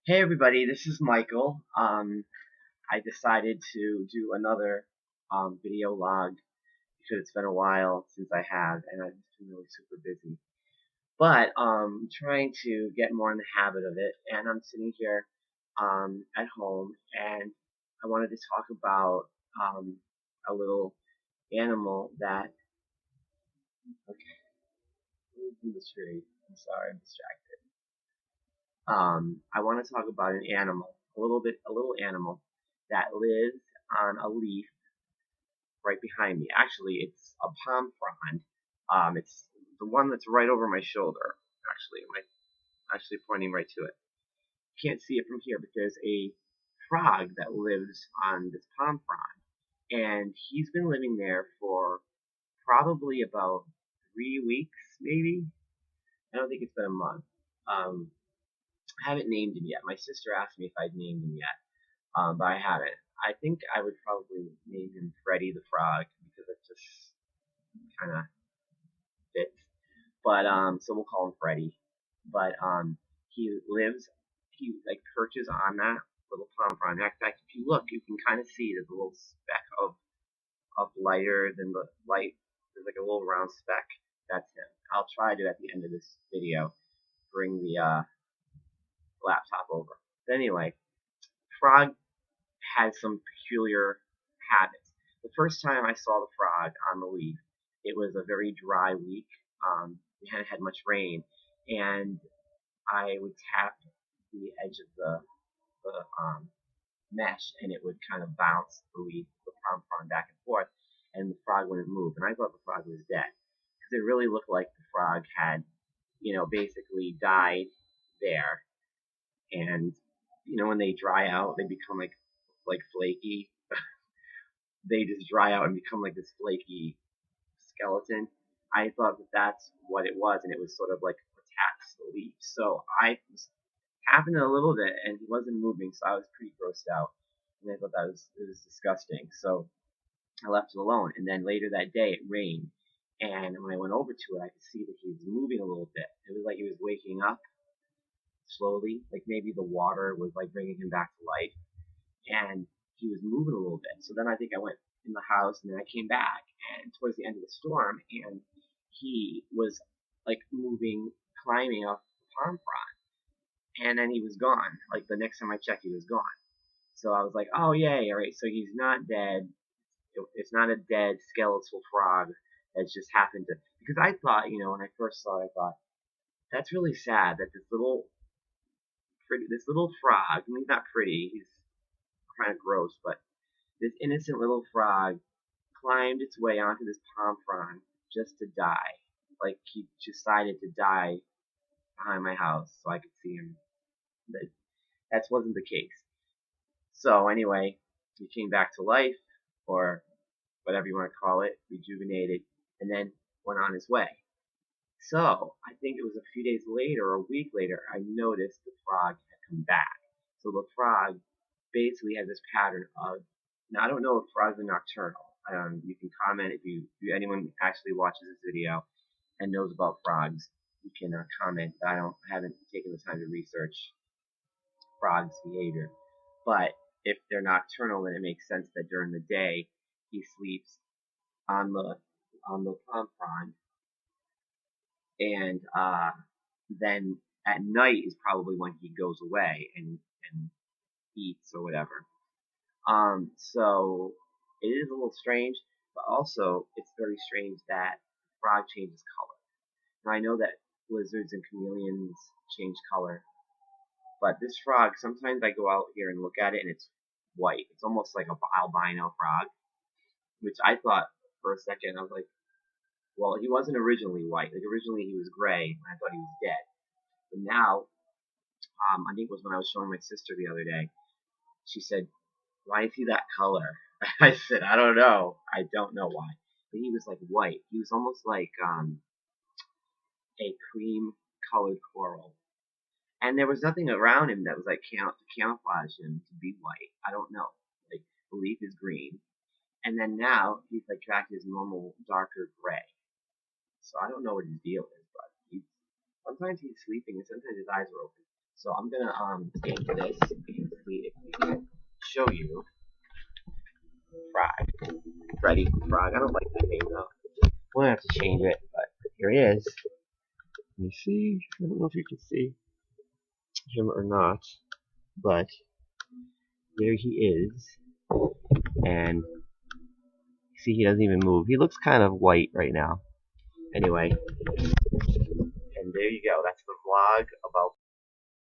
Hey everybody, this is Michael. I decided to do another video log because it's been a while since I have, and I've just been really super busy. But trying to get more in the habit of it, and I'm sitting here at home, and I wanted to talk about a little animal that. Okay, in the tree. I'm sorry, I'm distracted. I want to talk about an animal, a little animal that lives on a leaf right behind me. Actually, it's a palm frond. It's the one that's right over my shoulder. Actually, I'm actually pointing right to it. You can't see it from here, but there's a frog that lives on this palm frond, and he's been living there for probably about 3 weeks, maybe. I don't think it's been a month. Um, I haven't named him yet. My sister asked me if I'd named him yet, but I haven't. I think I would probably name him Freddy the Frog because it just kind of fits. But so we'll call him Freddy. But he like perches on that little palm frond. In fact, if you look, you can kind of see there's a little speck of lighter than the light. There's like a little round speck. That's him. I'll try to at the end of this video bring the laptop over. But anyway, Frog had some peculiar habits. The first time I saw the frog on the leaf, it was a very dry week. We hadn't had much rain, and I would tap the edge of the mesh, and it would kind of bounce the leaf, the palm frond back and forth, and the frog wouldn't move. And I thought the frog was dead because it really looked like the frog had, basically died there. And when they dry out, they become like flaky. They just dry out and become like this flaky skeleton. I thought that that's what it was, and it was sort of like attacks the leaf. So I was tapping it a little bit, and he wasn't moving, so I was pretty grossed out, and I thought it was disgusting. So I left it alone, and then later that day it rained, and when I went over to it, I could see that he was moving a little bit. It was like he was waking up slowly, like maybe the water was like bringing him back to life, and he was moving a little bit. So then I think I went in the house, and then I came back, and towards the end of the storm, and he was like moving, climbing up the palm frond, and then he was gone. Like the next time I checked, he was gone. So I was like, oh yay, all right. So he's not dead. It's not a dead skeletal frog that's just happened to. Because I thought, when I first saw it, I thought that's really sad that this little frog. I mean, he's not pretty. He's kind of gross, but this innocent little frog climbed its way onto this palm frond just to die. Like he decided to die behind my house so I could see him. But that wasn't the case. So anyway, he came back to life, or whatever you want to call it, rejuvenated, and then went on his way. So I think it was a few days later, or a week later, I noticed the frog had come back. So the frog basically has this pattern of. Now I don't know if frogs are nocturnal. You can comment if anyone actually watches this video and knows about frogs. You can comment. I haven't taken the time to research frogs' behavior, but if they're nocturnal, then it makes sense that during the day he sleeps on the palm frond, and then at night is probably when he goes away and eats or whatever. So it is a little strange, but also it's very strange that frog changes color. Now I know that lizards and chameleons change color, but this frog, sometimes I go out here and look at it and it's white. It's almost like a albino frog, which I thought for a second, I was like, well, he wasn't originally white. Like originally he was gray, and I thought he was dead. But now, I think it was when I was showing my sister the other day, she said, why is he that color? I said, I don't know. I don't know why. But he was like white. He was almost like a cream colored coral. And there was nothing around him that was like camouflage him to be white. I don't know. Like the leaf is green. And then now he's like back to his normal darker gray. So I don't know what his deal is, but sometimes he's sleeping and sometimes his eyes are open. So I'm gonna scan for this and see if we can show you Frog. Freddy Frog. I don't like that name though. We'll have to change it, but here he is. Let me see. I don't know if you can see him or not, but there he is. And see, he doesn't even move. He looks kind of white right now. Anyway, and there you go. That's the vlog about